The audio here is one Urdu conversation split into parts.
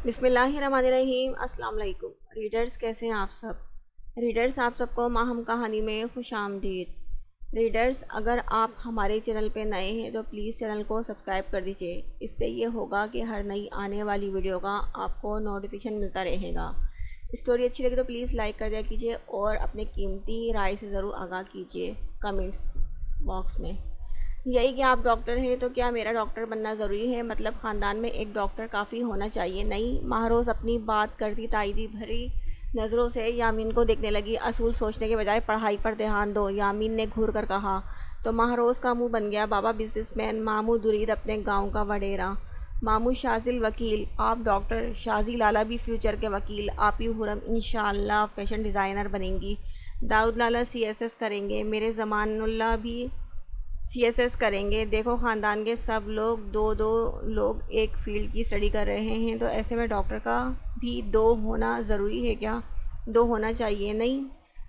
بسم اللہ الرحمن الرحیم۔ السلام علیکم ریڈرز، کیسے ہیں آپ سب؟ ریڈرز، آپ سب کو ماہم کہانی میں خوش آمدید۔ ریڈرز، اگر آپ ہمارے چینل پہ نئے ہیں تو پلیز چینل کو سبسکرائب کر دیجئے۔ اس سے یہ ہوگا کہ ہر نئی آنے والی ویڈیو کا آپ کو نوٹیفیکیشن ملتا رہے گا۔ اسٹوری اچھی لگے تو پلیز لائک کر دیا کیجئے اور اپنے قیمتی رائے سے ضرور آگاہ کیجئے کمنٹس باکس میں۔ یہی کہ آپ ڈاکٹر ہیں تو کیا میرا ڈاکٹر بننا ضروری ہے؟ مطلب خاندان میں ایک ڈاکٹر کافی ہونا چاہیے؟ نہیں، مہروز اپنی بات کرتی تائیدی بھری نظروں سے یامین کو دیکھنے لگی۔ اصول سوچنے کے بجائے پڑھائی پر دھیان دو، یامین نے گھور کر کہا۔ تو مہروز کا منہ بن گیا۔ بابا بزنس مین، ماموں درید اپنے گاؤں کا وڈیرا، ماموں شازل وکیل، آپ ڈاکٹر، شازی لالا بھی فیوچر کے وکیل، آپی حرم انشاءاللہ فیشن ڈیزائنر بنیں گی، داؤد لالا CSS کریں گے، میرے زمان اللہ بھی CSS کریں گے۔ دیکھو خاندان کے سب لوگ دو لوگ ایک فیلڈ کی اسٹڈی کر رہے ہیں، تو ایسے میں ڈاکٹر کا بھی دو ہونا ضروری ہے کیا؟ دو ہونا چاہیے؟ نہیں۔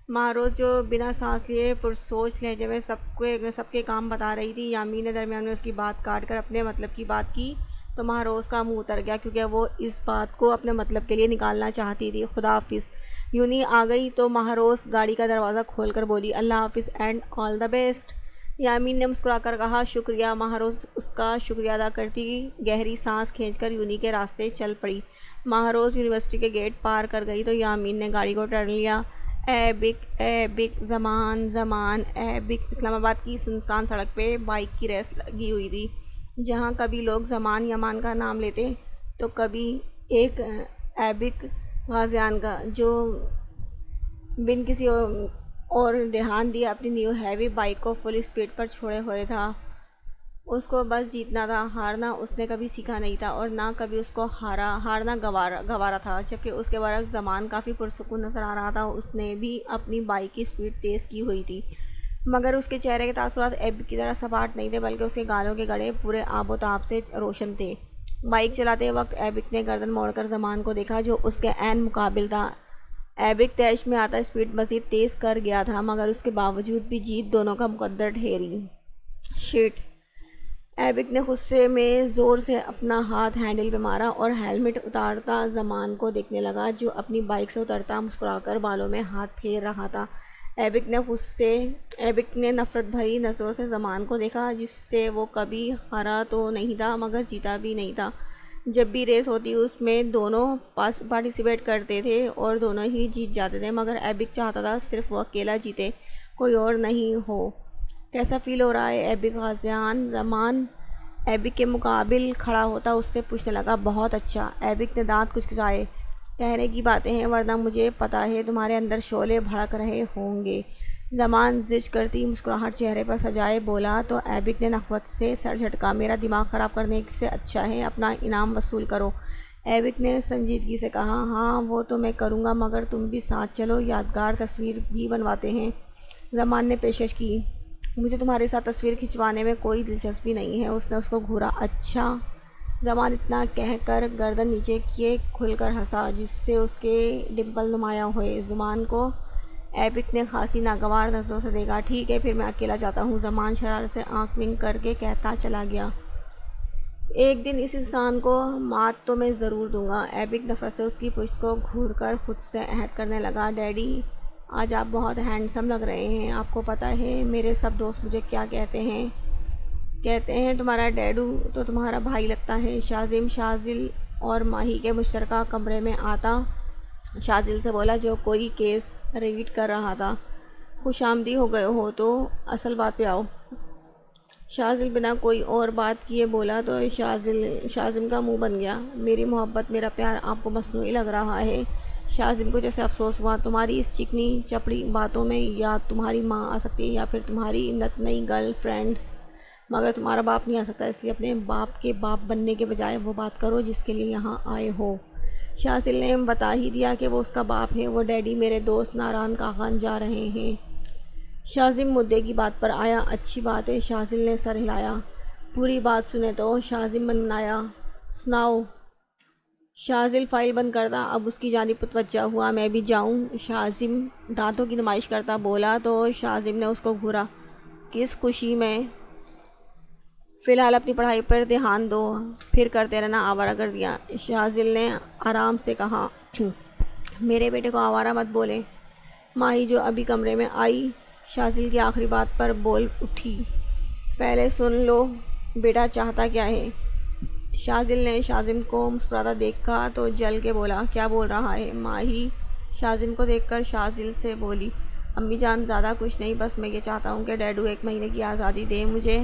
مہروز جو بنا سانس لیے پرسوچ لہجے میں سب کے کام بتا رہی تھی، یامین نے درمیان میں اس کی بات کاٹ کر اپنے مطلب کی بات کی تو مہروز کا منہ اتر گیا، کیونکہ وہ اس بات کو اپنے مطلب کے لیے نکالنا چاہتی تھی۔ خدا حافظ۔ یونی آ گئی تو مہروز گاڑی کا دروازہ کھول کر بولی، اللہ حافظ and all the best. Yamin نے مسکرا کر کہا، شکریہ۔ مہروز اس کا شکریہ ادا کرتی گہری سانس کھینچ کر یونی کے راستے چل پڑی۔ مہروز یونیورسٹی کے گیٹ پار کر گئی تو یامین نے گاڑی کو ٹرن لیا۔ اے بک زمان اے بک۔ اسلام آباد کی سنسان سڑک پہ بائک کی ریس لگی ہوئی تھی، جہاں کبھی لوگ زمان یمان کا نام لیتے تو کبھی ایک ایبک غازیان کا، جو بن کسی اور دھیان دیے اپنی نیو ہیوی بائک کو فل اسپیڈ پر چھوڑے ہوئے تھا۔ اس کو بس جیتنا تھا، ہارنا اس نے کبھی سیکھا نہیں تھا اور نہ کبھی اس کو ہارنا گوارا تھا۔ جبکہ اس کے برعکس زمان کافی پرسکون نظر آ رہا تھا، اس نے بھی اپنی بائک کی اسپیڈ تیز کی ہوئی تھی، مگر اس کے چہرے کے تاثرات ایبک کی طرح سپاٹ نہیں تھے، بلکہ اس کے گالوں کے گڑھے پورے آب و تاب سے روشن تھے۔ بائک چلاتے وقت ایبک نے گردن موڑ کر زمان کو دیکھا، جو اس کے عین مقابل تھا۔ ایبک طیش میں آتا اسپیڈ مزید تیز کر گیا تھا، مگر اس کے باوجود بھی جیت دونوں کا مقدر ٹھہری۔ شیٹ! ایبک نے غصے میں زور سے اپنا ہاتھ ہینڈل پہ مارا اور ہیلمٹ اتارتا زمان کو دیکھنے لگا، جو اپنی بائک سے اترتا مسکرا کر بالوں میں ہاتھ پھیر رہا تھا۔ ایبک نے نفرت بھری نظروں سے زمان کو دیکھا، جس سے وہ کبھی ہارا تو نہیں تھا مگر جیتا بھی نہیں تھا۔ جب بھی ریس ہوتی اس میں دونوں پارٹیسپیٹ کرتے تھے اور دونوں ہی جیت جاتے تھے، مگر ایبک چاہتا تھا صرف وہ اکیلا جیتے، کوئی اور نہیں ہو۔ کیسا فیل ہو رہا ہے ایبک غازیان؟ زمان ایبک کے مقابل کھڑا ہوتا اس سے پوچھنے لگا۔ بہت اچھا، ایبک نے دانت کچکچائے۔ کہنے کی باتیں ہیں، ورنہ مجھے پتہ ہے تمہارے اندر شعلے بھڑک رہے ہوں گے۔ زمان زج کرتی مسکراہٹ چہرے پر سجائے بولا تو ایبک نے نخوت سے سر جھٹکا۔ میرا دماغ خراب کرنے سے اچھا ہے اپنا انعام وصول کرو، ایبک نے سنجیدگی سے کہا۔ ہاں وہ تو میں کروں گا، مگر تم بھی ساتھ چلو، یادگار تصویر بھی بنواتے ہیں۔ زمان نے پیشکش کی۔ مجھے تمہارے ساتھ تصویر کھنچوانے میں کوئی دلچسپی نہیں ہے، اس نے اس کو گھورا۔ اچھا؟ زمان اتنا کہہ کر گردن نیچے کیے کھل کر ہنسا، جس سے اس کے ڈمپل نمایاں ہوئے۔ زمان کو ایبک نے خاصی ناگوار نظروں سے دیکھا۔ ٹھیک ہے، پھر میں اکیلا جاتا ہوں، زمان شرارت سے آنکھ ونک کر کے کہتا چلا گیا۔ ایک دن اس انسان کو مات تو میں ضرور دوں گا۔ ایبک نفرت سے اس کی پشت کو گھور کر خود سے عہد کرنے لگا۔ ڈیڈی، آج آپ بہت ہینڈسم لگ رہے ہیں۔ آپ کو پتہ ہے میرے سب دوست مجھے کیا کہتے ہیں؟ کہتے ہیں تمہارا ڈیڈو تو تمہارا بھائی لگتا ہے۔ شازم شازل اور ماہی کے مشترکہ کمرے میں آتا شازل سے بولا، جو کوئی کیس ریڈ کر رہا تھا۔ خوش آمدی ہو گئے ہو تو اصل بات پہ آؤ۔ شازل بنا کوئی اور بات کیے بولا تو شازم کا منہ بن گیا۔ میری محبت، میرا پیار آپ کو مصنوعی لگ رہا ہے؟ شازم کو جیسے افسوس ہوا۔ تمہاری اس چکنی چپڑی باتوں میں یا تمہاری ماں آ سکتی ہے یا پھر تمہاری نت نئی گرل فرینڈس، مگر تمہارا باپ نہیں آ سکتا، اس لیے اپنے باپ کے باپ بننے کے بجائے وہ بات کرو جس کے لیے یہاں آئے ہو۔ شازل نے بتا ہی دیا کہ وہ اس کا باپ ہے۔ وہ ڈیڈی میرے دوست ناران کاخان جا رہے ہیں۔ شازم مدعے کی بات پر آیا۔ اچھی بات ہے، شازل نے سر ہلایا۔ پوری بات سنیں تو شازم منمنایا۔ سناؤ۔ شازل فائل بند کرتا اب اس کی جانب متوجہ ہوا۔ میں بھی جاؤں؟ شازم دانتوں کی نمائش کرتا بولا تو شازم نے اس کو گھورا۔ کس خوشی میں؟ فی الحال اپنی پڑھائی پر دھیان دو، پھر کرتے رہنا آوارہ گردیاں۔ شازل نے آرام سے کہا، میرے بیٹے کو آوارہ مت بولیں۔ ماہی جو ابھی کمرے میں آئی شاذل کی آخری بات پر بول اٹھی، پہلے سن لو بیٹا چاہتا کیا ہے۔ شاذل نے شاذم کو مسکراتا دیکھا تو جل کے بولا، کیا بول رہا ہے؟ ماہی شاذم کو دیکھ کر شاذل سے بولی، امی جان زیادہ کچھ نہیں، بس میں یہ چاہتا ہوں کہ ڈیڈو 1 مہینے کی آزادی دیں مجھے۔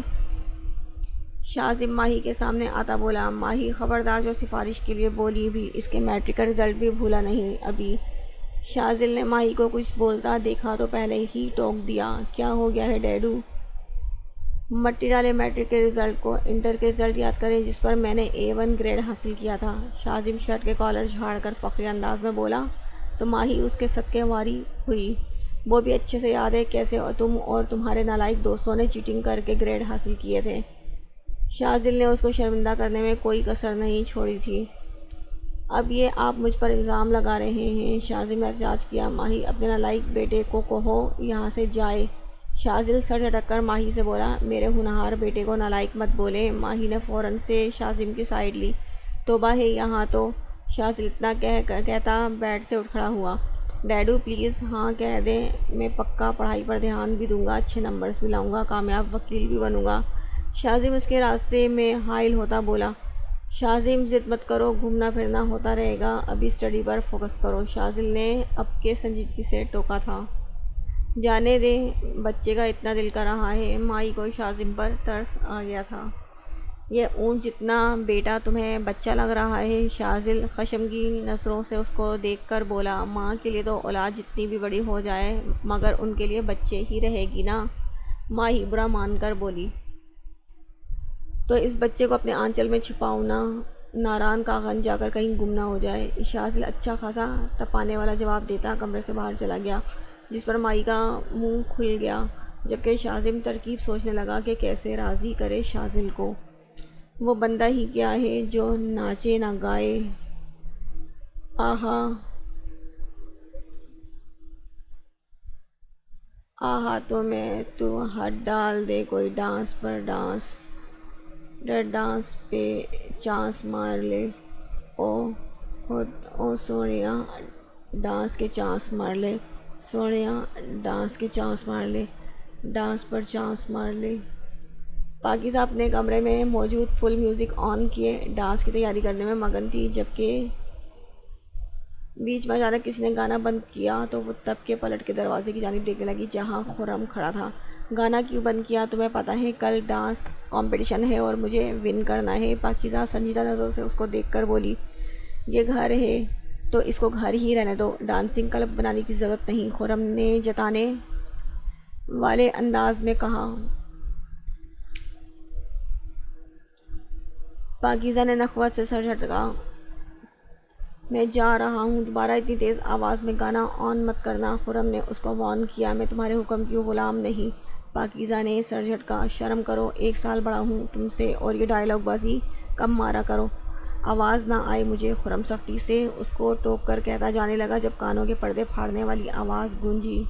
شاذم ماہی کے سامنے آتا بولا، ماہی خبردار، جو سفارش کے لیے بولی بھی، اس کے میٹرک کا رزلٹ بھی بھولا نہیں ابھی۔ شاذل نے ماہی کو کچھ بولتا دیکھا تو پہلے ہی ٹوک دیا، کیا ہو گیا ہے ڈیڈو؟ مٹی ڈالے میٹرک کے رزلٹ کو، انٹر کے رزلٹ یاد کریں جس پر میں نے A1 گریڈ حاصل کیا تھا۔ شاذم شرٹ کے کالر جھاڑ کر فخری انداز میں بولا تو ماہی اس کے صدقے واری ہوئی، وہ بھی اچھے سے یاد ہے کیسے تم اور تمہارے نالائق دوستوں نے چیٹنگ کر کے گریڈ حاصل کیے تھے۔ شاذل نے اس کو شرمندہ کرنے میں کوئی کسر نہیں چھوڑی تھی۔ اب یہ آپ مجھ پر الزام لگا رہے ہیں؟ شاذم نے احتجاج کیا۔ ماہی اپنے نالائق بیٹے کو کہو یہاں سے جائے۔ شاذل سر جھٹک کر ماہی سے بولا، میرے ہونہار بیٹے کو نالائق مت بولیں۔ ماہی نے فوراً سے شاذم کی سائیڈ لی۔ توبہ ہے یہاں تو۔ شاذل اتنا کہتا بیڈ سے اٹھ کھڑا ہوا، ڈیڈو پلیز ہاں کہہ دیں، میں پکا پڑھائی پر دھیان بھی دوں گا، اچھے نمبرز بھی لاؤں گا، کامیاب وکیل بھی بنوں گا۔ شاذم اس کے راستے میں حائل ہوتا بولا، شاذم ضد مت کرو، گھومنا پھرنا ہوتا رہے گا، ابھی اسٹڈی پر فوکس کرو۔ شاذل نے اب کے سنجیدگی سے ٹوکا تھا، جانے دیں، بچے کا اتنا دل کر رہا ہے۔ ماہی کو شاذم پر ترس آ گیا تھا۔ یہ اونٹ جتنا بیٹا تمہیں بچہ لگ رہا ہے؟ شاذل خشمگین نظروں سے اس کو دیکھ کر بولا، ماں کے لیے تو اولاد جتنی بھی بڑی ہو جائے مگر ان کے لیے بچے ہی رہے گی نا۔ ماہی برا مان کر بولی، تو اس بچے کو اپنے آنچل میں چھپاؤ نا، ناران کاغن جا کر کہیں گم نہ ہو جائے۔ شاذل اچھا خاصا تپانے والا جواب دیتا کمرے سے باہر چلا گیا، جس پر ماہی کا منہ کھل گیا، جبکہ شاذم ترکیب سوچنے لگا کہ کیسے راضی کرے شاذل کو۔ وہ بندہ ہی کیا ہے جو ناچے نہ گائے، آہا تو میں تو ہاتھ ڈال دے کوئی ڈانس پر ڈانس، ڈانس پہ چانس مار لے، او سونیا ڈانس کے چانس مار لے، سونیا ڈانس کے چانس مار لے، ڈانس پر چانس مار لے۔ پاکیزہ اپنے کمرے میں موجود فل میوزک آن کیے ڈانس کی تیاری کرنے میں مگن تھی، جبکہ بیچ میں اچانک کسی نے گانا بند کیا تو وہ تب کے پلٹ کے دروازے کی جانب دیکھنے لگی جہاں خرم کھڑا تھا۔ گانا کیوں بند کیا تمہیں پتہ ہے؟ کل ڈانس کمپٹیشن ہے اور مجھے ون کرنا ہے۔ پاکیزہ سنجیدہ نظروں سے اس کو دیکھ کر بولی، یہ گھر ہے تو اس کو گھر ہی رہنے دو، ڈانسنگ کلب بنانے کی ضرورت نہیں، خرم نے جتانے والے انداز میں کہا۔ پاکیزہ نے نخوت سے سر جھٹکا، میں جا رہا ہوں، دوبارہ اتنی تیز آواز میں گانا آن مت کرنا۔ خرم نے اس کو وارن کیا، میں تمہارے حکم کی غلام نہیں۔ پاکیزہ نے سر جھٹکا، شرم کرو، 1 سال بڑا ہوں تم سے، اور یہ ڈائلاگ بازی کم مارا کرو، آواز نہ آئے مجھے۔ خرم سختی سے اس کو ٹوک کر کہتا جانے لگا جب کانوں کے پردے پھاڑنے والی آواز گونجی،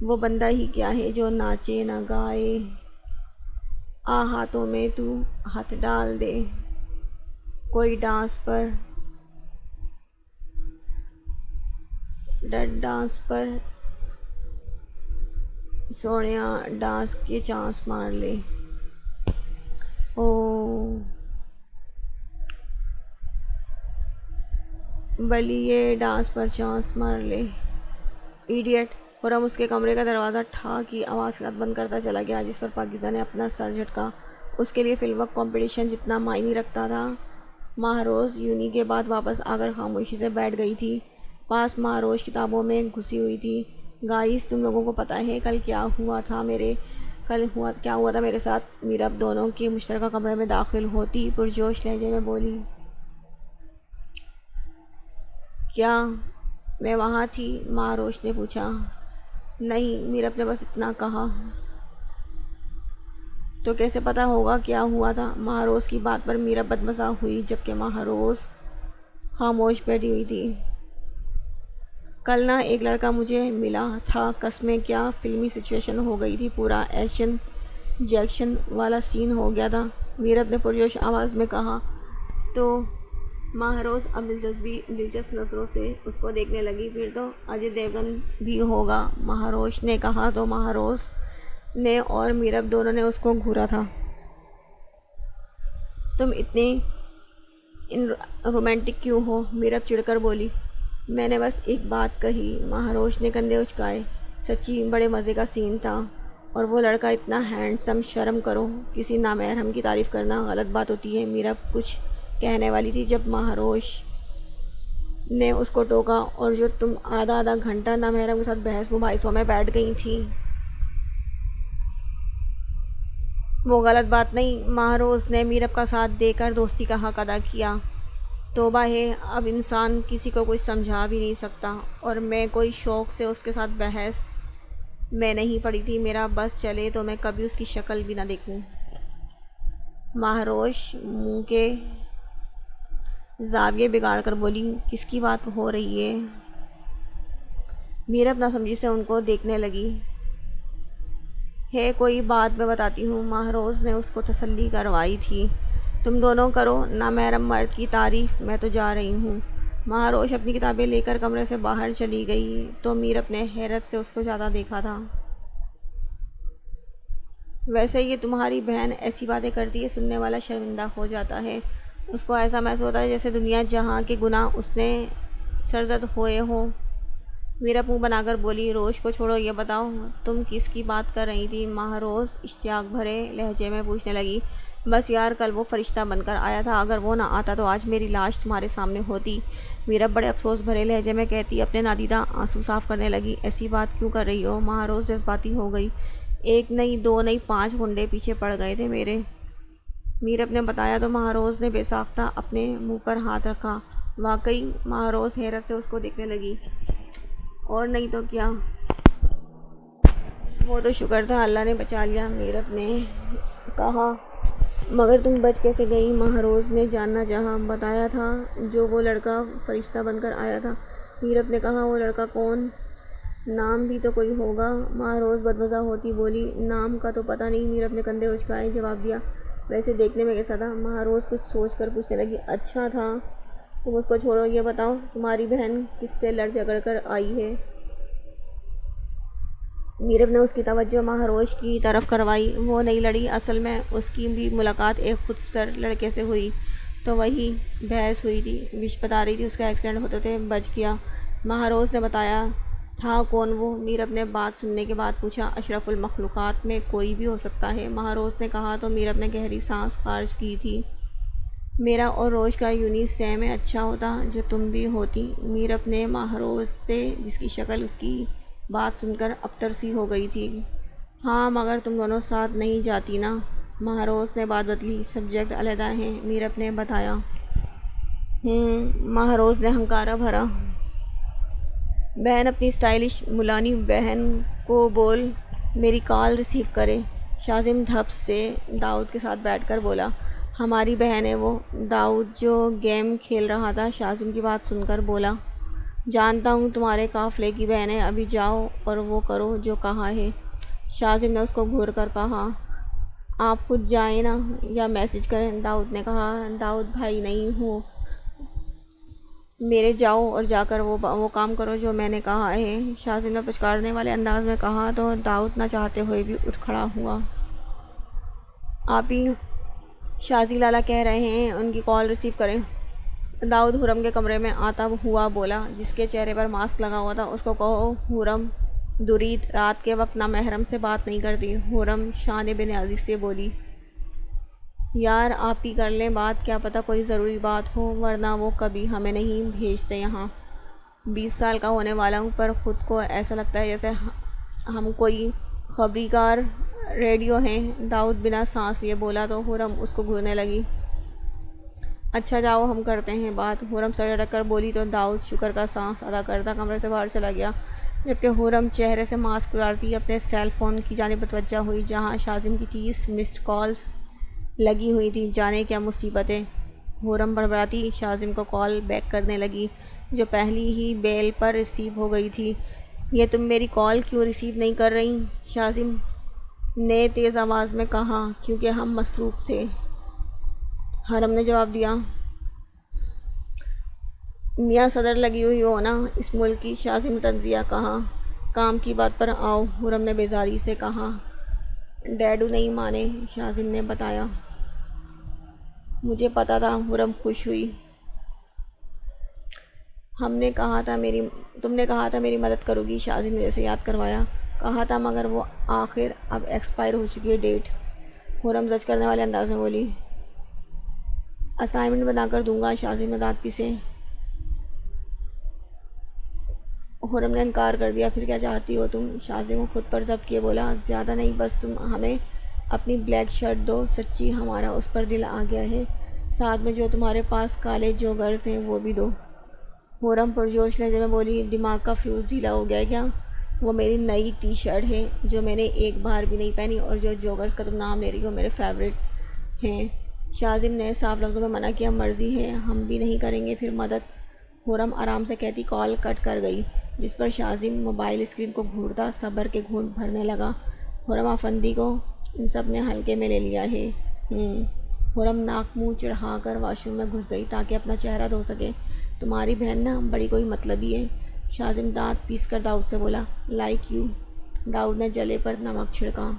وہ بندہ ہی کیا ہے جو ناچے نہ گائے، ہاتھوں میں تو ہاتھ ڈال دے کوئی ڈانس پر سونیا ڈانس کے چانس مار لے، او بلیے ڈانس پر چانس مار لے، ایڈیٹ۔ خرم اس کے کمرے کا دروازہ ٹھا کی آواز کے ساتھ بند کرتا چلا گیا، جس پر پاکیزہ نے اپنا سر جھٹکا۔ اس کے لیے فی الوقت کمپٹیشن جتنا معنی رکھتا تھا۔ مہروز یونی کے بعد واپس آ کر خاموشی سے بیٹھ گئی تھی، پاس مہروز کتابوں میں گھسی ہوئی تھی۔ گائز تم لوگوں کو پتہ ہے کل کیا ہوا تھا میرے ساتھ؟ میرب دونوں کے مشترکہ کمرے میں داخل ہوتی پرجوش لہجے میں بولی، کیا میں وہاں تھی؟ مہروز نے پوچھا۔ نہیں، میرب نے بس اتنا کہا۔ تو کیسے پتہ ہوگا کیا ہوا تھا؟ مہروز کی بات پر میرب بدمزہ ہوئی، جبکہ مہروز خاموش بیٹھی ہوئی تھی۔ کل نا ایک لڑکا مجھے ملا تھا، قسمیں کیا فلمی سچویشن ہو گئی تھی، پورا ایکشن جیکشن والا سین ہو گیا تھا، میرب نے پرجوش آواز میں کہا۔ تو ماہروز اب دلچسپ نظروں سے اس کو دیکھنے لگی۔ پھر تو اجے دیوگن بھی ہوگا، ماہروش نے کہا۔ تو ماہروز نے اور میرب دونوں نے اس کو گھورا تھا۔ تم اتنی رومانٹک کیوں ہو؟ میرب چڑھ کر بولی۔ میں نے بس ایک بات کہی۔ ماہروش نے کندھے اچکائے۔ سچی بڑے مزے کا سین تھا، اور وہ لڑکا اتنا ہینڈسم۔ شرم کرو، کسی نامحرم کی تعریف کرنا غلط بات ہوتی ہے۔ میرب کچھ کہنے والی تھی جب ماہروش نے اس کو ٹوکا، اور جو تم آدھا گھنٹہ نامحرم کے ساتھ بحث مباحثوں میں بیٹھ گئی تھی وہ غلط بات نہیں۔ ماہروز نے میرب کا ساتھ دے کر دوستی کا حق ادا کیا۔ توبہ ہے، اب انسان کسی کو کچھ سمجھا بھی نہیں سکتا، اور میں کوئی شوق سے اس کے ساتھ بحث میں نہیں پڑی تھی۔ میرا بس چلے تو میں کبھی اس کی شکل بھی نہ دیکھوں۔ ماہروش منہ کے زاویے بگاڑ کر بولی۔ کس کی بات ہو رہی ہے؟ میرب ناسمجھی سے ان کو دیکھنے لگی۔ ہے کوئی بات میں بتاتی ہوں، ماہروز نے اس کو تسلی کروائی تھی۔ تم دونوں کرو نامحرم مرد کی تعریف، میں تو جا رہی ہوں۔ ماہروش اپنی کتابیں لے کر کمرے سے باہر چلی گئی تو میرب نے حیرت سے اس کو جاتا دیکھا تھا۔ ویسے یہ تمہاری بہن ایسی باتیں کرتی ہے، سننے والا شرمندہ ہو جاتا ہے۔ اس کو ایسا محسوس ہوتا ہے جیسے دنیا جہاں کے گناہ اس نے سرزد ہوئے ہوں۔ میرب منہ بنا کر بولی۔ روش کو چھوڑو، یہ بتاؤ تم کس کی بات کر رہی تھی؟ ماہروز اشتیاق بھرے لہجے میں پوچھنے لگی۔ بس یار، کل وہ فرشتہ بن کر آیا تھا، اگر وہ نہ آتا تو آج میری لاش تمہارے سامنے ہوتی۔ میرب بڑے افسوس بھرے لہجے میں کہتی اپنے نادیدہ آنسو صاف کرنے لگی۔ ایسی بات کیوں کر رہی ہو؟ ماہروز جذباتی ہو گئی۔ ایک نہیں، دو نہیں، 5 غنڈے پیچھے پڑ گئے تھے میرے، میرب نے بتایا۔ تو ماہروز نے بے ساختہ اپنے منہ پر ہاتھ رکھا۔ واقعی؟ ماہروز حیرت سے اس کو دیکھنے لگی۔ اور نہیں تو کیا، وہ تو شکر تھا اللہ نے بچا لیا، میرب نے کہا۔ مگر تم بچ کیسے گئی؟ ماہروز نے جاننا چاہا۔ بتایا تھا جو وہ لڑکا فرشتہ بن کر آیا تھا، میرب نے کہا۔ وہ لڑکا کون؟ نام بھی تو کوئی ہوگا؟ ماہروز بدمزہ ہوتی بولی۔ نام کا تو پتہ نہیں، میرب نے کندھے اچکائے جواب دیا۔ ویسے دیکھنے میں کیسا تھا؟ ماہروز کچھ سوچ کر پوچھنے لگی۔ اچھا تھا۔ تم اس کو چھوڑو، یہ بتاؤ تمہاری بہن کس سے لڑ جھگڑ کر آئی ہے؟ میرب نے اس کی توجہ ماہروش کی طرف کروائی۔ وہ نہیں لڑی، اصل میں اس کی بھی ملاقات ایک خود سر لڑکے سے ہوئی تو وہی بحث ہوئی تھی۔ وش بتا رہی تھی اس کا ایکسیڈنٹ ہوتے تھے، بچ گیا۔ ماہروز نے بتایا۔ تھا کون وہ؟ میرب نے بات سننے کے بعد پوچھا۔ اشرف المخلوقات میں کوئی بھی ہو سکتا ہے، ماہروز نے کہا۔ تو میرب نے گہری سانس خارج کی تھی۔ میرا اور روش کا یونی سیم ہے، اچھا ہوتا جو تم بھی ہوتی، میرب نے ماہروز سے، جس کی شکل اس کی بات سن کر ابتر سی ہو گئی تھی۔ ہاں مگر تم دونوں ساتھ نہیں جاتی نا؟ ماہروز نے بات بدلی۔ سبجیکٹ علیحدہ ہیں، میرب نے بتایا۔ ماہروز نے ہنکارا بھرا۔ بہن اپنی اسٹائلش مولانی بہن کو بول میری کال ریسیو کرے۔ شاذم دھپ سے داؤد کے ساتھ بیٹھ کر بولا۔ ہماری بہن ہے وہ؟ داؤد جو گیم کھیل رہا تھا شاذم کی بات سن کر بولا۔ جانتا ہوں تمہارے قافلے کی بہن ہے، ابھی جاؤ اور وہ کرو جو کہا ہے، شاذم نے اس کو گھور کر کہا۔ آپ خود جائیں نا، یا میسج کریں، داؤد نے کہا۔ داؤد بھائی نہیں ہو میرے، جاؤ اور جا کر وہ کام کرو جو میں نے کہا ہے، شاذم نے پچکارنے والے انداز میں کہا۔ تو داؤد نہ چاہتے ہوئے بھی اٹھ کھڑا ہوا۔ آپ ہی شازی لالا کہہ رہے ہیں، ان کی کال ریسیو کریں، داؤد حرم کے کمرے میں آتا ہوا بولا، جس کے چہرے پر ماسک لگا ہوا تھا۔ اس کو کہو حرم درید رات کے وقت نامحرم سے بات نہیں کرتی۔ حرم شان بے نیازی سے بولی۔ یار آپ ہی کر لیں بات، کیا پتہ کوئی ضروری بات ہو، ورنہ وہ کبھی ہمیں نہیں بھیجتے یہاں۔ 20 سال کا ہونے والا ہوں، پر خود کو ایسا لگتا ہے جیسے ہم کوئی خبری کار ریڈیو ہیں، داؤد بنا سانس لیے بولا۔ تو حرم اس کو گھورنے لگی۔ اچھا جاؤ ہم کرتے ہیں بات، حرم سر جھٹک کر بولی۔ تو داؤد شکر کا سانس ادا کرتا کمرے سے باہر چلا گیا، جبکہ حرم چہرے سے ماسک اتارتی اپنے سیل فون کی جانب متوجہ ہوئی، جہاں شاذم کی 30 مسڈ کالز لگی ہوئی تھی۔ جانے کیا مصیبتیں، حرم بڑبڑاتی شاذم کو کال بیک کرنے لگی، جو پہلی ہی بیل پر ریسیو ہو گئی تھی۔ یہ تم میری کال کیوں ریسیو نہیں کر رہی؟ شاذم نے تیز آواز میں کہا۔ کیونکہ ہم مصروف تھے، حرم نے جواب دیا۔ میاں صدر لگی ہوئی ہو نا اس ملک کی، شاذم نے تنزیہ کہا۔ کام کی بات پر آؤ، خرم نے بیزاری سے کہا۔ ڈیڈو نہیں مانے، شاذم نے بتایا۔ مجھے پتا تھا، خرم خوش ہوئی۔ تم نے کہا تھا میری مدد کرو گی، شاذم نے اسے یاد کروایا۔ کہا تھا، مگر وہ آخر اب ایکسپائر ہو چکی ہے ڈیٹ۔ خرم زج کرنے والے انداز میں بولی۔ اسائنمنٹ بنا کر دوں گا، شاذم نے دانت پیسے۔ خرم نے انکار کر دیا۔ پھر کیا چاہتی ہو تم؟ شاذم کو خود پر ضبط کیے بولا۔ زیادہ نہیں، بس تم ہمیں اپنی بلیک شرٹ دو۔ سچی ہمارا اس پر دل آ گیا ہے، ساتھ میں جو تمہارے پاس کالے جوگرز ہیں وہ بھی دو۔ خرم پرجوش لہجے میں بولی۔ دماغ کا فیوز ڈھیلا ہو گیا کیا؟ وہ میری نئی ٹی شرٹ ہے جو میں نے ایک بار بھی نہیں پہنی، اور جو جوگرز کا تم نام لے رہی ہو میرے فیورٹ ہیں۔ شاذم نے صاف لفظوں میں منع کیا۔ مرضی ہے، ہم بھی نہیں کریں گے پھر مدد، خرم آرام سے کہتی۔ کال کٹ کر گئی، جس پر شاذم موبائل اسکرین کو گھورتا صبر کے گھونٹ بھرنے لگا۔ خرم افندی کو ان سب نے ہلکے میں لے لیا ہے۔ خرم ناک منہ چڑھا کر واش روم میں گھس گئی تاکہ اپنا چہرہ دھو سکے۔ تمہاری بہن نا بڑی کوئی مطلبی ہے، شاذم دانت پیس کر داؤد سے بولا۔ لائک یو، داؤد نے جلے پر نمک چھڑکا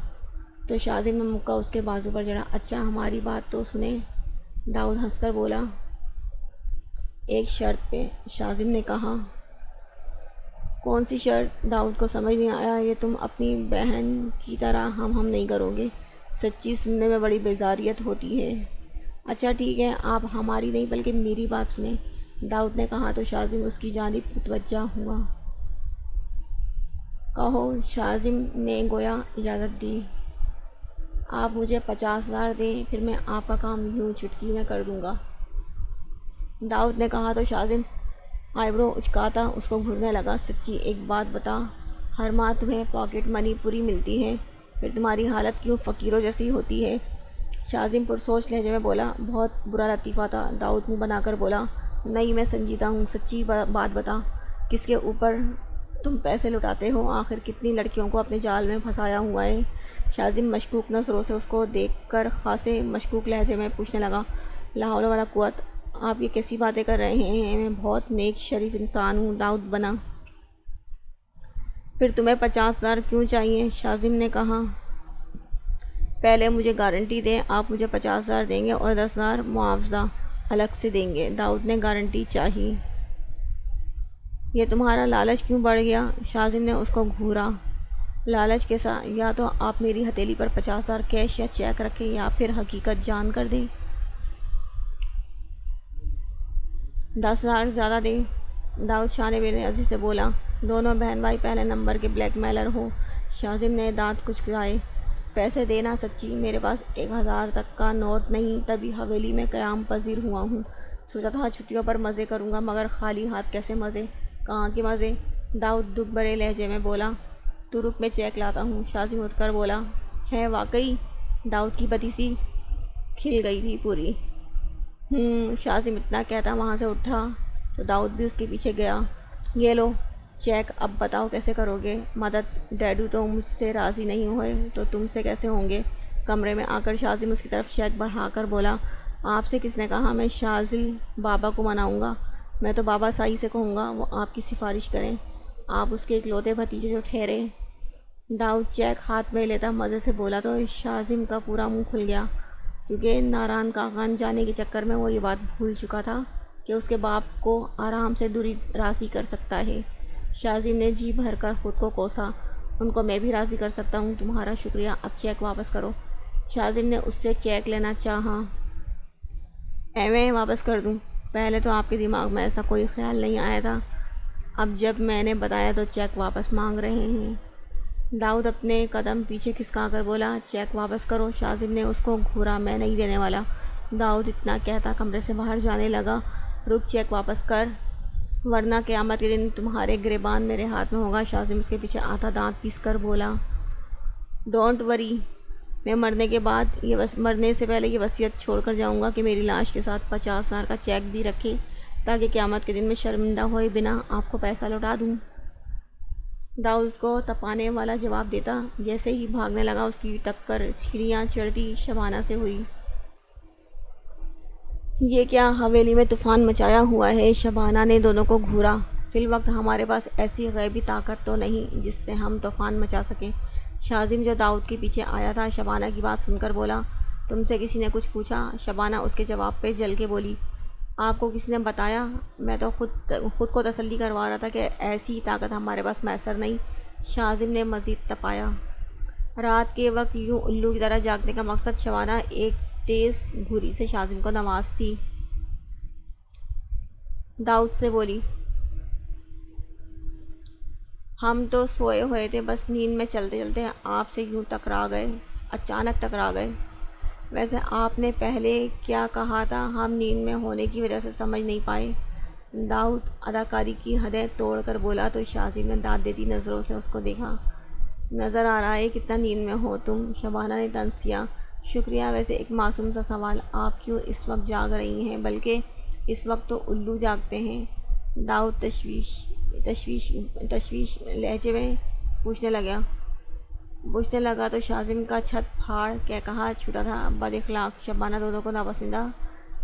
تو شاذم نے مکہ اس کے بازو پر جڑا۔ اچھا ہماری بات تو سنیں، داؤد ہنس کر بولا۔ ایک شرط پہ، شاذم نے کہا۔ کون سی شرط؟ داؤد کو سمجھ نہیں آیا۔ یہ تم اپنی بہن کی طرح ہم نہیں کرو گے، سچی سننے میں بڑی بیزاریت ہوتی ہے۔ اچھا ٹھیک ہے، آپ ہماری نہیں بلکہ میری بات سنیں، داؤد نے کہا تو شاذم اس کی جانب متوجہ ہوا۔ کہو، شاذم نے گویا اجازت دی۔ آپ مجھے 50,000 دیں، پھر میں آپ کا کام یوں چٹکی میں کر دوں گا، داؤد نے کہا تو شاذم آئی برو اچکاتا اس کو گھورنے لگا۔ سچی ایک بات بتا، ہر ماہ تمہیں پاکٹ منی پوری ملتی ہے، پھر تمہاری حالت کیوں فقیروں جیسی ہوتی ہے؟ شاذم پرسوچ لہجے میں بولا۔ بہت برا لطیفہ تھا، داؤد منہ بنا کر بولا۔ نہیں، میں سنجیدہ ہوں، سچی بات بتا، کس کے اوپر تم پیسے لٹاتے ہو؟ آخر کتنی لڑکیوں کو اپنے جال میں پھنسایا ہوا ہے؟ شاذم مشکوک نظروں سے اس کو دیکھ کر خاصے مشکوک لہجے میں پوچھنے لگا۔ لا حول ولا قوت، آپ یہ کیسی باتیں کر رہے ہیں؟ میں بہت نیک شریف انسان ہوں، داؤد بنا۔ پھر تمہیں 50,000 کیوں چاہیے؟ شاذم نے کہا۔ پہلے مجھے گارنٹی دیں، آپ مجھے 50,000 دیں گے اور 10,000 معاوضہ الگ سے دیں گے، داؤد نے گارنٹی چاہی۔ یہ تمہارا لالچ کیوں بڑھ گیا؟ شاذم نے اس کو گھورا۔ لالچ کے ساتھ یا تو آپ میری ہتھیلی پر 50,000 کیش یا چیک رکھیں یا پھر حقیقت جان کر دیں۔ 10,000 زیادہ دیں، داؤد شانے بے نیازی سے بولا۔ دونوں بہن بھائی پہلے نمبر کے بلیک میلر ہو، شاذم نے دانت کچکائے۔ پیسے دینا سچی، میرے پاس 1,000 تک کا نوٹ نہیں، تبھی حویلی میں قیام پذیر ہوا ہوں۔ سوچا تھا چھٹیوں پر مزے کروں گا، مگر خالی ہاتھ کیسے مزے؟ کہاں کے مزے؟ داؤد دکھ بھرے لہجے میں بولا۔ تو رک، میں چیک لاتا ہوں، شاذم اٹھ کر بولا۔ ہے واقعی؟ داؤد کی بتیسی کھل گئی تھی پوری۔ شاذم اتنا کہتا وہاں سے اٹھا تو داؤد بھی اس کے پیچھے گیا۔ یہ لو چیک، اب بتاؤ کیسے کرو گے مدد؟ ڈیڈو تو مجھ سے راضی نہیں ہوئے تو تم سے کیسے ہوں گے؟ کمرے میں آ کر شاذم اس کی طرف چیک بڑھا کر بولا۔ آپ سے کس نے کہا میں شاذل بابا کو مناؤں گا؟ میں تو بابا سائی سے کہوں گا وہ آپ کی سفارش کریں، آپ اس کے اکلوتے بھتیجے جو ٹھہرے۔ داؤد چیک ہاتھ میں لیتا مزے سے بولا تو شاذم کا پورا منہ کھل گیا، کیونکہ ناران کاغان جانے کے چکر میں وہ یہ بات بھول چکا تھا کہ اس کے باپ کو آرام سے دوری راضی کر سکتا ہے۔ شاذم نے جی بھر کر خود کو کوسا۔ ان کو میں بھی راضی کر سکتا ہوں، تمہارا شکریہ، اب چیک واپس کرو۔ شاذم نے اس سے چیک لینا چاہا۔ میں واپس کر دوں؟ پہلے تو آپ کے دماغ میں ایسا کوئی خیال نہیں آیا تھا، اب جب میں نے بتایا تو چیک واپس مانگ رہے ہیں؟ داؤد اپنے قدم پیچھے کھسکا کر بولا۔ چیک واپس کرو، شاذم نے اس کو گھورا۔ میں نہیں دینے والا، داؤد اتنا کہتا کمرے سے باہر جانے لگا۔ رک، چیک واپس کر ورنہ قیامت کے دن تمہارے گریبان میرے ہاتھ میں ہوگا، شاذم اس کے پیچھے آتا دانت پیس کر بولا۔ ڈونٹ وری، میں مرنے سے پہلے یہ وصیت چھوڑ کر جاؤں گا کہ میری لاش کے ساتھ 50,000 کا چیک بھی رکھے تاکہ قیامت کے دن میں شرمندہ ہوئے بنا آپ کو پیسہ لوٹا دوں۔ داؤد اس کو تپانے والا جواب دیتا جیسے ہی بھاگنے لگا، اس کی ٹکر سیڑھیاں چڑھتی شبانہ سے ہوئی۔ یہ کیا حویلی میں طوفان مچایا ہوا ہے؟ شبانہ نے دونوں کو گھورا۔ فی الوقت ہمارے پاس ایسی غیبی طاقت تو نہیں جس سے ہم طوفان مچا سکیں۔ شاذم جو داؤد کے پیچھے آیا تھا شبانہ کی بات سن کر بولا، تم سے کسی نے کچھ پوچھا؟ شبانہ اس کے جواب پہ جل کے بولی، آپ کو کسی نے بتایا؟ میں تو خود کو تسلی کروا رہا تھا کہ ایسی طاقت ہمارے پاس میسر نہیں۔ شاذم نے مزید تپایا۔ رات کے وقت یوں الو کی طرح جاگنے کا مقصد شبانہ ایک تیز گھوری سے شاذم کو نوازتی داؤد سے بولی، ہم تو سوئے ہوئے تھے، بس نیند میں چلتے چلتے آپ سے یوں اچانک ٹکرا گئے۔ ویسے آپ نے پہلے کیا کہا تھا؟ ہم نیند میں ہونے کی وجہ سے سمجھ نہیں پائے۔ داؤد اداکاری کی حدیں توڑ کر بولا تو شاذم نے داد دیتی نظروں سے اس کو دیکھا۔ نظر آ رہا ہے کتنا نیند میں ہو تم، شبانہ نے طنز کیا۔ شکریہ، ویسے ایک معصوم سا سوال، آپ کیوں اس وقت جاگ رہی ہیں؟ بلکہ اس وقت تو الو جاگتے ہیں۔ داؤد تشویش لہجے میں پوچھنے لگا تو شاذم کا چھت پھاڑ کہا چھوٹا تھا، بد اخلاق۔ شبانہ دونوں کو ناپسندہ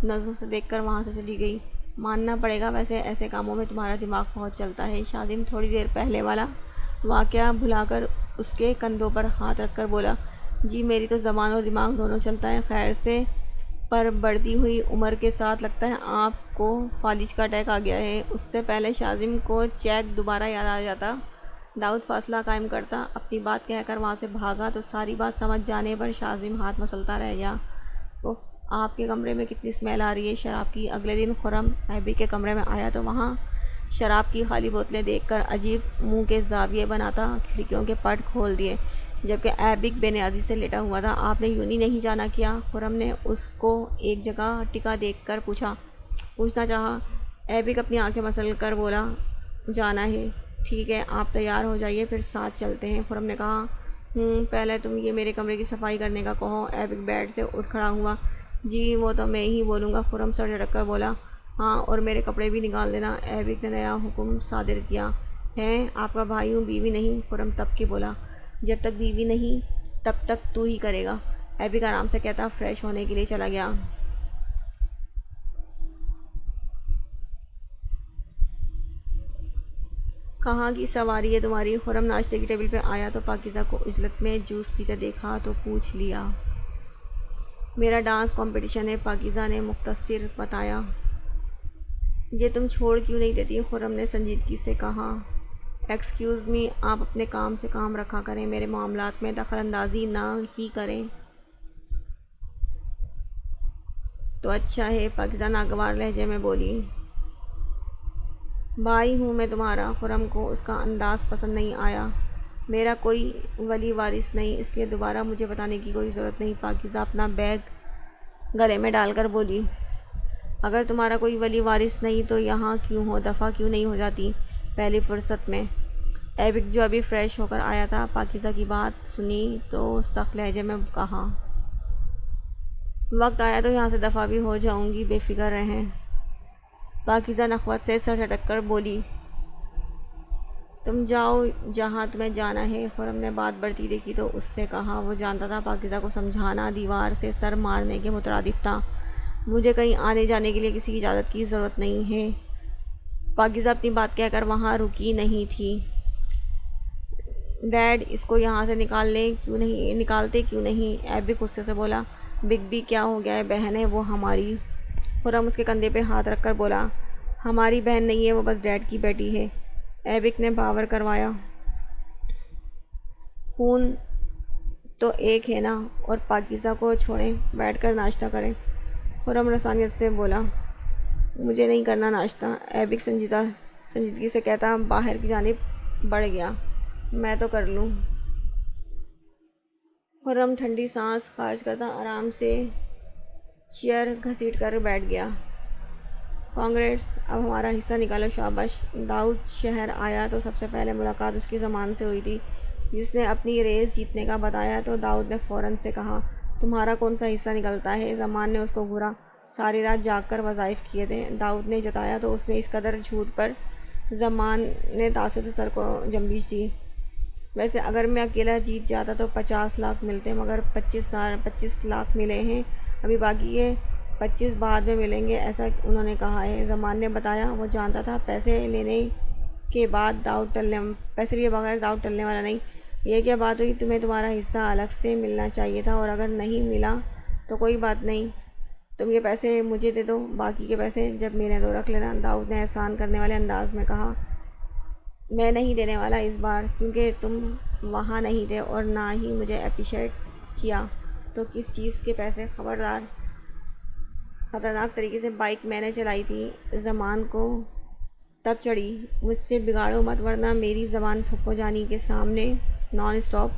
نظروں سے دیکھ کر وہاں سے چلی گئی۔ ماننا پڑے گا، ویسے ایسے کاموں میں تمہارا دماغ بہت چلتا ہے۔ شاذم تھوڑی دیر پہلے والا واقعہ بھلا کر اس کے کندھوں پر ہاتھ رکھ کر بولا، جی میری تو زبان اور دماغ دونوں چلتا ہے، خیر سے، پر بڑھتی ہوئی عمر کے ساتھ لگتا ہے آپ کو فالج کا اٹیک آ گیا ہے۔ اس سے پہلے شاذم کو چیک دوبارہ یاد آ جاتا۔ داؤد فاصلہ قائم کرتا اپنی بات کہہ کر وہاں سے بھاگا تو ساری بات سمجھ جانے پر شاذم ہاتھ مسلتا رہ گیا۔ اف، آپ کے کمرے میں کتنی اسمیل آ رہی ہے شراب کی۔ اگلے دن خرم ایبک کے کمرے میں آیا تو وہاں شراب کی خالی بوتلیں دیکھ کر عجیب منہ کے زاویے بناتا کھڑکیوں کے پٹ کھول دیے، جبکہ ایبک بے نیازی سے لیٹا ہوا تھا۔ آپ نے یوں نہیں جانا کیا؟ خرم نے اس کو ایک جگہ ٹکا دیکھ کر پوچھنا چاہا۔ ایبک اپنی آنکھیں مسل کر بولا، جانا ہے۔ ٹھیک ہے، آپ تیار ہو جائیے، پھر ساتھ چلتے ہیں۔ خرم نے کہا، پہلے تم یہ میرے کمرے کی صفائی کرنے کا کہو۔ ایبک بیڈ سے اٹھ کھڑا ہوا۔ جی وہ تو میں ہی بولوں گا، خرم سر جھٹک کر بولا۔ ہاں، اور میرے کپڑے بھی نکال دینا۔ ایبک نے نیا حکم صادر کیا۔ ہیں آپ کا بھائی ہوں، بیوی نہیں، خرم تپ کے بولا۔ جب تک بیوی نہیں تب تک تو ہی کرے گا، ایبک آرام سے کہتا فریش ہونے کے لیے چلا گیا۔ کہاں کی سواری ہے تمہاری؟ خرم ناشتے کی ٹیبل پہ آیا تو پاکیزہ کو عجلت میں جوس پیتے دیکھا تو پوچھ لیا۔ میرا ڈانس کمپٹیشن ہے، پاکیزہ نے مختصر بتایا۔ یہ تم چھوڑ کیوں نہیں دیتی؟ خرم نے سنجیدگی سے کہا۔ ایکسکیوز می، آپ اپنے کام سے کام رکھا کریں، میرے معاملات میں دخل اندازی نہ ہی کریں تو اچھا ہے، پاکیزہ ناگوار لہجے میں بولی۔ بھائی ہوں میں تمہارا۔ خرم کو اس کا انداز پسند نہیں آیا۔ میرا کوئی ولی وارث نہیں، اس لیے دوبارہ مجھے بتانے کی کوئی ضرورت نہیں، پاکیزہ اپنا بیگ گلے میں ڈال کر بولی۔ اگر تمہارا کوئی ولی وارث نہیں تو یہاں کیوں ہو؟ دفع کیوں نہیں ہو جاتی پہلی فرصت میں؟ ایبک جو ابھی فریش ہو کر آیا تھا پاکیزہ کی بات سنی تو سخت لہجے میں کہا، وقت آیا تو یہاں سے دفع بھی ہو جاؤں گی، بے فکر رہیں۔ پاکیزہ نخوت سے سر جھٹک کر بولی، تم جاؤ جہاں تمہیں جانا ہے۔ خرم نے بات بڑھتی دیکھی تو اس سے کہا۔ وہ جانتا تھا پاکیزہ کو سمجھانا دیوار سے سر مارنے کے مترادف تھا۔ مجھے کہیں آنے جانے کے لیے کسی کی اجازت کی ضرورت نہیں ہے۔ پاکیزہ اپنی بات کہہ کر وہاں رکی نہیں تھی۔ ڈیڈ اس کو یہاں سے نکالتے کیوں نہیں؟ ایبک غصے سے بولا۔ بگ بی کیا ہو گیا ہے؟ بہن ہے وہ ہماری۔ خرم اس کے کندھے پہ ہاتھ رکھ کر بولا، ہماری بہن نہیں ہے، وہ بس ڈیڈ کی بیٹی ہے۔ ایبک نے باور کروایا۔ خون تو ایک ہے نا؟ اور پاکیزہ کو چھوڑیں، بیٹھ کر ناشتہ کریں۔ خرم رسانیت سے بولا، مجھے نہیں کرنا ناشتہ۔ ایبک سنجیدگی سے کہتا باہر کی جانب بڑھ گیا، میں تو کر لوں۔ خرم ٹھنڈی سانس خارج کرتا آرام سے چیئر گھسیٹ کر بیٹھ گیا۔ کانگریٹس، اب ہمارا حصہ نکالو، شاباش۔ داؤد شہر آیا تو سب سے پہلے ملاقات اس کی زمان سے ہوئی تھی، جس نے اپنی ریس جیتنے کا بتایا تو داؤد نے فوراً سے کہا، تمہارا کون سا حصہ نکلتا ہے؟ زمان نے اس کو گھورا۔ ساری رات جاگ کر وظائف کیے تھے، داؤد نے جتایا تو اس نے اس قدر جھوٹ پر زمان نے تعصب سے سر کو جنبش دی۔ ویسے اگر میں اکیلا جیت جاتا تو 50 لاکھ ملتے، مگر 25 لاکھ ملے ہیں، ابھی باقی ہے 25 بعد میں ملیں گے ایسا انہوں نے کہا ہے۔ زمان نے بتایا وہ جانتا تھا پیسے لینے کے بغیر داؤد ٹلنے والا نہیں۔ یہ کیا بات ہوئی، تمہیں تمہارا حصہ الگ سے ملنا چاہیے تھا، اور اگر نہیں ملا تو کوئی بات نہیں، تم یہ پیسے مجھے دے دو، باقی کے پیسے جب میرے تو رکھ لینا۔ داؤد نے احسان کرنے والے انداز میں کہا، میں نہیں دینے والا اس بار، کیونکہ تم وہاں نہیں تھے اور نہ ہی مجھے اپریشیٹ کیا تو کس چیز کے پیسے۔ خبردار، خطرناک طریقے سے بائک میں نے چلائی تھی، زمان کو تب چڑھی، مجھ سے بگاڑو مت ورنہ میری زبان پھپھو جانی کے سامنے نان اسٹاپ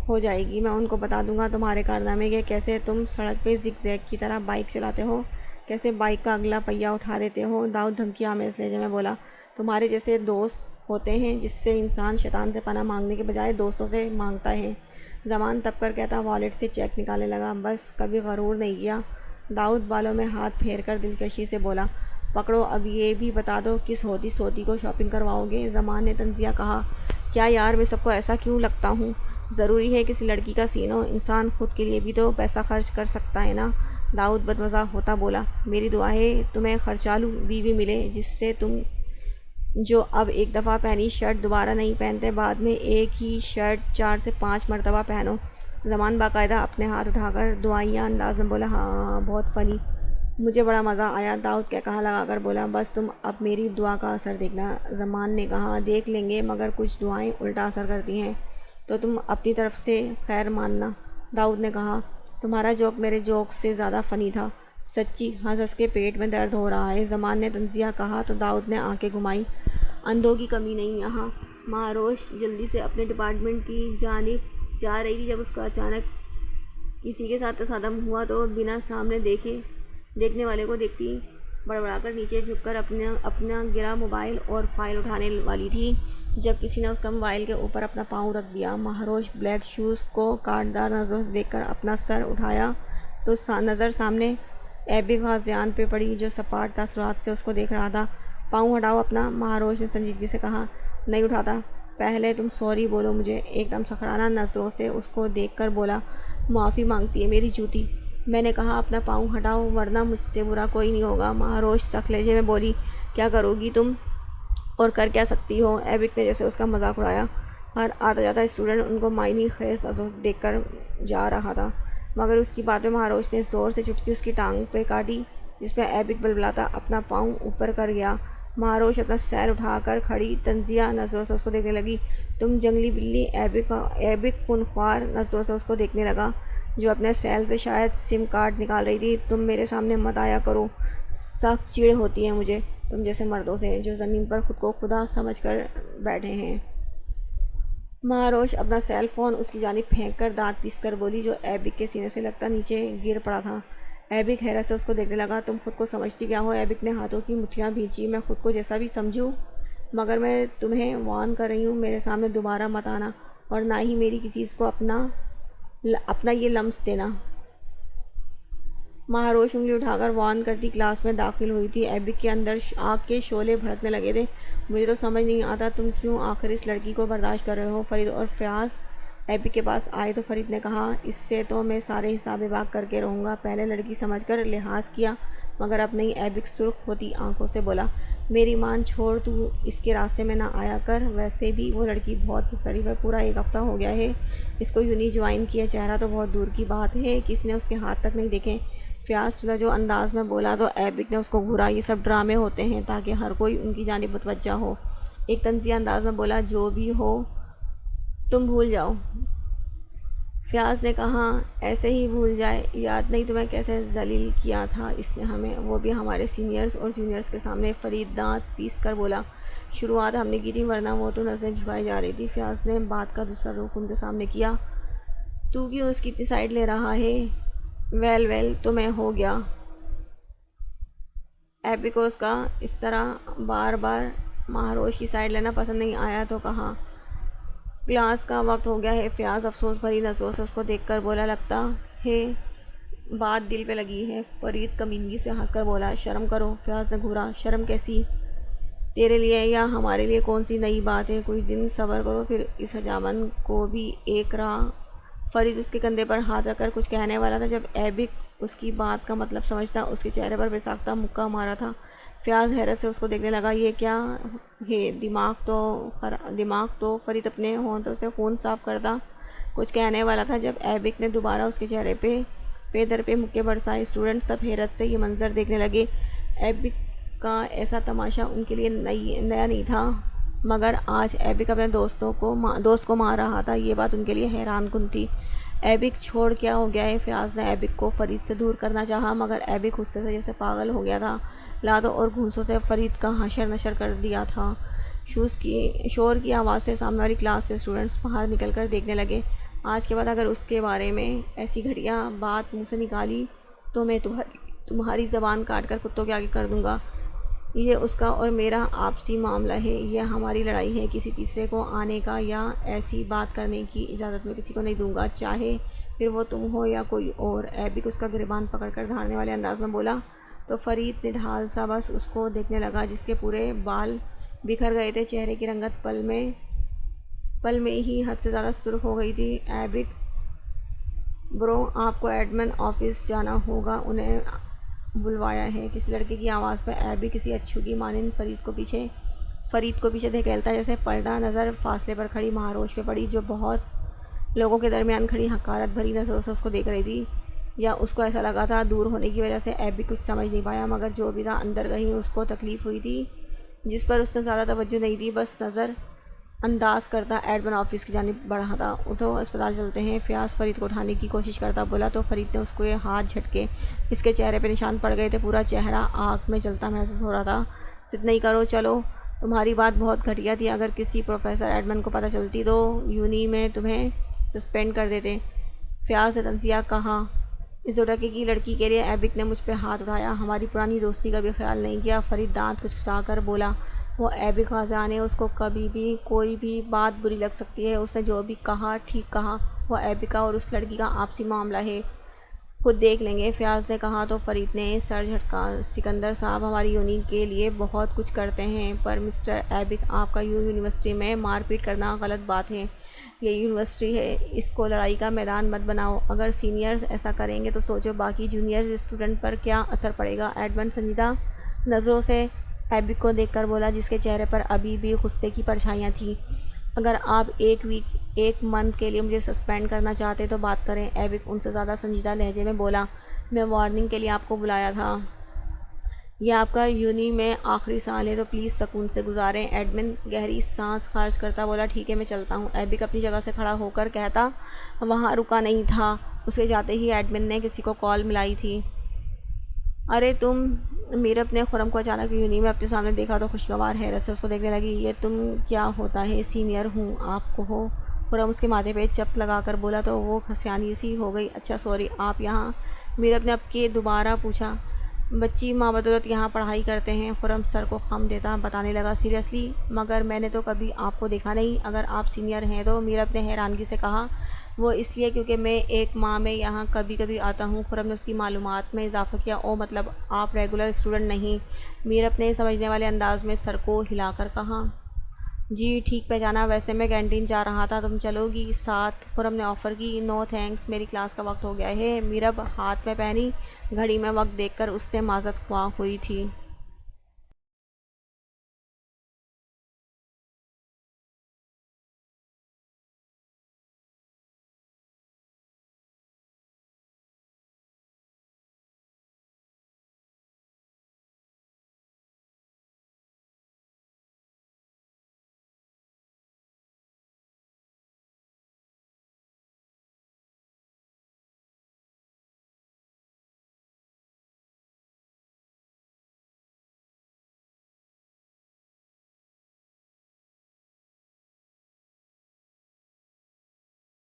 ہو جائے گی۔ میں ان کو بتا دوں گا تمہارے کارنامے کہ کیسے تم سڑک پہ زگ زیگ کی طرح بائک چلاتے ہو، کیسے بائک کا اگلا پہیہ اٹھا دیتے ہو۔ داؤد دھمکی آمیز لہجے میں بولا، تمہارے جیسے دوست ہوتے ہیں جس سے انسان شیطان سے پناہ مانگنے کے بجائے دوستوں سے مانگتا ہے۔ زمان تب کر کہتا والیٹ سے چیک نکالنے لگا، بس کبھی غرور نہیں کیا۔ داؤد بالوں میں ہاتھ پھیر کر دلکشی سے بولا، پکڑو، اب یہ بھی بتا دو کس ہوتی سوتی کو شاپنگ کرواؤ گے۔ زمان نے طنزیہ کہا، کیا یار میں سب کو ایسا کیوں لگتا ہوں؟ ضروری ہے کسی لڑکی کا سین ہو، انسان خود کے لیے بھی تو پیسہ خرچ کر سکتا ہے نا۔ داؤد بدمزہ ہوتا بولا، میری دعا ہے تمہیں خرچالو بیوی ملے جس سے تم جو اب ایک دفعہ پہنی شرٹ دوبارہ نہیں پہنتے، بعد میں ایک ہی شرٹ 4 سے 5 مرتبہ پہنو۔ زمان باقاعدہ اپنے ہاتھ اٹھا کر دعائیہ انداز میں بولا، ہاں بہت فنی، مجھے بڑا مزہ آیا۔ داؤد کہا لگا کر بولا، بس تم اب میری دعا کا اثر دیکھنا۔ زمان نے کہا، دیکھ لیں گے، مگر کچھ دعائیں الٹا اثر کرتی ہیں تو تم اپنی طرف سے خیر ماننا۔ داؤد نے کہا، تمہارا جوک میرے جوک سے زیادہ فنی تھا، سچی ہنس ہنس کے پیٹ میں درد ہو رہا ہے۔ زمان نے طنزیہ کہا تو داؤد نے آنکھیں گھمائیں، اندھوں کی کمی نہیں یہاں۔ مہاروش جلدی سے اپنے ڈپارٹمنٹ کی جانب جا رہی تھی جب اس کا اچانک کسی کے ساتھ تصادم ہوا تو بنا سامنے دیکھنے والے کو دیکھتی بڑبڑا کر نیچے جھک کر اپنا گرا موبائل اور فائل اٹھانے والی تھی جب کسی نے اس کا موبائل کے اوپر اپنا پاؤں رکھ دیا۔ مہاروش بلیک شوز کو کاٹدار نظروں سے دیکھ کر اپنا سر اٹھایا تو نظر سامنے ایبک غازیان پہ پڑی جو سپاٹ تاثرات سے اس کو دیکھ رہا تھا۔ پاؤں ہٹاؤ اپنا، مہاروش نے سنجیدگی سے کہا۔ نہیں اٹھاتا، پہلے تم سوری بولو مجھے۔ ایک دم سخرانہ نظروں سے اس کو دیکھ کر بولا، معافی مانگتی ہے میری جوتی، میں نے کہا اپنا پاؤں ہٹاؤ ورنہ مجھ سے برا کوئی نہیں ہوگا۔ مہاروش سخت لہجے میں بولی، کیا کرو گی تم اور کر کیا سکتی ہو؟ ایبک نے جیسے اس کا مذاق اڑایا۔ ہر آتا جاتا اسٹوڈنٹ ان کو معنی خیز نظروں سے دیکھ کر جا رہا تھا، مگر اس کی بات میں مہاروش نے زور سے چٹکی اس کی ٹانگ پہ کاٹی جس پہ ایبک بلبلاتا اپنا پاؤں اوپر کر گیا۔ مہاروش اپنا سیر اٹھا کر کھڑی طنزیہ نظروں سے اس کو دیکھنے لگی۔ تم جنگلی بلی۔ ایبک خونخوار نظروں سے اس کو دیکھنے لگا جو اپنے سیل سے شاید سم کارڈ نکال رہی تھی۔ تم میرے سامنے مت آیا کرو، سخت چڑ ہوتی ہے مجھے تم جیسے مردوں سے جو زمین پر خود کو خدا سمجھ کر بیٹھے ہیں۔ مہاروش اپنا سیل فون اس کی جانب پھینک کر دانت پیس کر بولی جو ایبک کے سینے سے لگتا نیچے گر پڑا تھا۔ ایبک حیرت سے اس کو دیکھنے لگا۔ تم خود کو سمجھتی کیا ہو؟ ایبک نے ہاتھوں کی مٹھیاں بھینچی۔ میں خود کو جیسا بھی سمجھوں، مگر میں تمہیں وارن کر رہی ہوں، میرے سامنے دوبارہ مت آنا اور نہ ہی میری کسی چیز کو اپنا یہ لمس دینا۔ مہاروش انگلی اٹھا کر وارن کرتی کلاس میں داخل ہوئی تھی۔ ایبک کے اندر آگ کے شعلے بھڑکنے لگے تھے۔ مجھے تو سمجھ نہیں آتا تم کیوں آخر اس لڑکی کو برداشت کر رہے ہو؟ فرید اور فیاض ایبک کے پاس آئے تو فرید نے کہا، اس سے تو میں سارے حساب باغ کر کے رہوں گا، پہلے لڑکی سمجھ کر لحاظ کیا مگر اب نہیں۔ ایبک سرخ ہوتی آنکھوں سے بولا، میری مان چھوڑ، تو اس کے راستے میں نہ آیا کر، ویسے بھی وہ لڑکی بہت مختلف ہے، پورا ایک ہفتہ ہو گیا ہے اس کو یونی جوائن کیا، چہرہ تو بہت دور کی بات ہے کسی نے اس کے ہاتھ تک نہیں دیکھے۔ فیاض سلجھو انداز میں بولا تو ایبک نے اس کو گھورا، یہ سب ڈرامے ہوتے ہیں تاکہ ہر کوئی ان کی جانب متوجہ ہو۔ ایک طنزیہ انداز میں بولا، جو بھی ہو تم بھول جاؤ۔ فیاض نے کہا، ایسے ہی بھول جائے؟ یاد نہیں تمہیں کیسے ذلیل کیا تھا اس نے ہمیں، وہ بھی ہمارے سینئرز اور جونیئرز کے سامنے؟ فرید دانت پیس کر بولا، شروعات ہم نے کی تھی ورنہ وہ تو نظریں جھکائی جا رہی تھی۔ فیاض نے بات کا دوسرا رخ ان کے سامنے کیا، تو کیوں اس کی اتنی سائڈ لے رہا ہے؟ ویل تو میں ہو گیا۔ ایبک کو اس کا اس طرح بار بار مہاروش کی سائڈ لینا پسند نہیں آیا تو کہا، کلاس کا وقت ہو گیا ہے۔ فیاض افسوس بھری نظروں سے اس کو دیکھ کر بولا، لگتا ہے بات دل پہ لگی ہے۔ فرید کمینگی سے ہنس کر بولا، شرم کرو۔ فیاض نے گھورا، شرم کیسی؟ تیرے لیے یا ہمارے لیے کون سی نئی بات ہے؟ کچھ دن صبر کرو، پھر اس حجامن کو بھی ایک راہ۔ فرید اس کے کندھے پر ہاتھ رکھ کر کچھ کہنے والا تھا جب ایبک اس کی بات کا مطلب سمجھتا اس کے چہرے پر بے ساختہ مکہ مارا تھا۔ فیاض حیرت سے اس کو دیکھنے لگا۔ یہ کیا ہے؟ دماغ تو فرید اپنے ہونٹوں سے خون صاف کرتا کچھ کہنے والا تھا جب ایبک نے دوبارہ اس کے چہرے پہ در پہ مکے برسائے۔ اسٹوڈنٹ سب حیرت سے یہ منظر دیکھنے لگے۔ ایبک کا ایسا تماشا ان کے لیے نیا نہیں تھا، مگر آج ایبک اپنے دوست کو مار رہا تھا، یہ بات ان کے لیے حیران کن تھی۔ ایبک چھوڑ، کیا ہو گیا ہے؟ فیاض نے ایبک کو فرید سے دور کرنا چاہا، مگر ایبک غصے سے جیسے پاگل ہو گیا تھا، لاتوں اور گھونسوں سے فرید کا حشر نشر کر دیا تھا۔ شور کی آواز سے سامنے والی کلاس سے اسٹوڈنٹس باہر نکل کر دیکھنے لگے۔ آج کے بعد اگر اس کے بارے میں ایسی گھٹیا بات منہ سے نکالی تو میں تمہاری زبان کاٹ کر کتوں کے آگے کر دوں گا۔ یہ اس کا اور میرا آپسی معاملہ ہے، یہ ہماری لڑائی ہے، کسی تیسرے کو آنے کا یا ایسی بات کرنے کی اجازت میں کسی کو نہیں دوں گا، چاہے پھر وہ تم ہو یا کوئی اور۔ ایبک اس کا گریبان پکڑ کر دھاڑنے والے انداز میں بولا تو فرید نڈھال سا بس اس کو دیکھنے لگا، جس کے پورے بال بکھر گئے تھے، چہرے کی رنگت پل میں ہی حد سے زیادہ سرخ ہو گئی تھی۔ ایبک برو، آپ کو ایڈمن آفس جانا ہوگا، انہیں بلوایا ہے، کسی لڑکے کی آواز پر ایبک کسی اچھو کی مانند فرید کو پیچھے دھکیلتا جیسے پلٹا۔ نظر فاصلے پر کھڑی مہاروش پہ پڑی، جو بہت لوگوں کے درمیان کھڑی حقارت بھری نظروں سے اس کو دیکھ رہی تھی، یا اس کو ایسا لگا تھا۔ دور ہونے کی وجہ سے ایبک کچھ سمجھ نہیں پایا، مگر جو بھی تھا اندر کہیں اس کو تکلیف ہوئی تھی جس پر اس نے زیادہ توجہ نہیں دی، بس نظر انداز کرتا ایڈمن آفس کی جانب بڑھا تھا۔ اٹھو، اسپتال چلتے ہیں۔ فیاض فرید کو اٹھانے کی کوشش کرتا بولا تو فرید نے اس کو ہاتھ جھٹکے اس کے چہرے پہ نشان پڑ گئے تھے، پورا چہرہ آگ میں جلتا محسوس ہو رہا تھا۔ ضد نہیں کرو، چلو، تمہاری بات بہت گھٹیا تھی، اگر کسی پروفیسر ایڈمن کو پتہ چلتی تو یونی میں تمہیں سسپینڈ کر دیتے۔ فیاض نے تنزیہ کہا۔ اس 2 ٹکے کی لڑکی کے لیے ایبک نے مجھ پہ ہاتھ اٹھایا، ہماری پرانی دوستی کا بھی خیال نہیں کیا۔ فرید دانت کچکسا کر بولا۔ وہ ایبک خاضان ہے، اس کو کبھی بھی کوئی بھی بات بری لگ سکتی ہے، اس نے جو بھی کہا ٹھیک کہا، وہ ایبک کا اور اس لڑکی کا آپسی معاملہ ہے، خود دیکھ لیں گے۔ فیاض نے کہا تو فرید نے سر جھٹکا۔ سکندر صاحب ہماری یونی کے لیے بہت کچھ کرتے ہیں، پر مسٹر ایبک، آپ کا یونیورسٹی میں مار پیٹ کرنا غلط بات ہے، یہ یونیورسٹی ہے، اس کو لڑائی کا میدان مت بناؤ۔ اگر سینئرز ایسا کریں گے تو سوچو باقی جونیئرز اسٹوڈنٹ پر کیا اثر پڑے گا۔ ایڈمن سنجیدہ نظروں سے ایبک کو دیکھ کر بولا، جس کے چہرے پر ابھی بھی غصے کی پرچھائیاں تھیں۔ اگر آپ ایک منتھ کے لیے مجھے سسپینڈ کرنا چاہتے تو بات کریں۔ ایبک ان سے زیادہ سنجیدہ لہجے میں بولا، میں وارننگ کے لیے آپ کو بلایا تھا، یہ آپ کا یونی میں آخری سال ہے تو پلیز سکون سے گزاریں۔ ایڈمن گہری سانس خارج کرتا بولا، ٹھیک ہے، میں چلتا ہوں۔ ایبک اپنی جگہ سے کھڑا ہو کر کہتا وہاں رکا نہیں تھا، اس کے جاتے ہی ایڈمن نے کسی کو کال ملائی تھی۔ ارے تم! میرب نے خرم کو اچانک یونی میں اپنے سامنے دیکھا تو خوشگوار حیرت سے اس کو دیکھنے لگی۔ یہ تم کیا ہوتا ہے؟ سینئر ہوں، آپ کو ہو؟ خرم اس کے ماتھے پہ چپت لگا کر بولا تو وہ ہسیانی سی ہو گئی۔ اچھا، سوری، آپ یہاں؟ میرب نے اب کے دوبارہ پوچھا۔ بچی ماں بدولت یہاں پڑھائی کرتے ہیں۔ خرم سر کو خم دیتا بتانے لگا، سیریسلی؟ مگر میں نے تو کبھی آپ کو دیکھا نہیں، اگر آپ سینئر ہیں تو؟ میرب نے حیرانگی سے کہا، وہ اس لیے کیونکہ میں ایک ماہ میں یہاں کبھی کبھی آتا ہوں۔ خرم نے اس کی معلومات میں اضافہ کیا، او مطلب آپ ریگولر اسٹوڈنٹ نہیں؟ میرب نے سمجھنے والے انداز میں سر کو ہلا کر کہا، جی ٹھیک پہچانا، ویسے میں کینٹین جا رہا تھا، تم چلو گی ساتھ؟ خرم نے آفر کی۔ نو تھینکس، میری کلاس کا وقت ہو گیا ہے۔ میرب ہاتھ میں پہنی گھڑی میں وقت دیکھ کر اس سے معذرت خواہ ہوئی تھی۔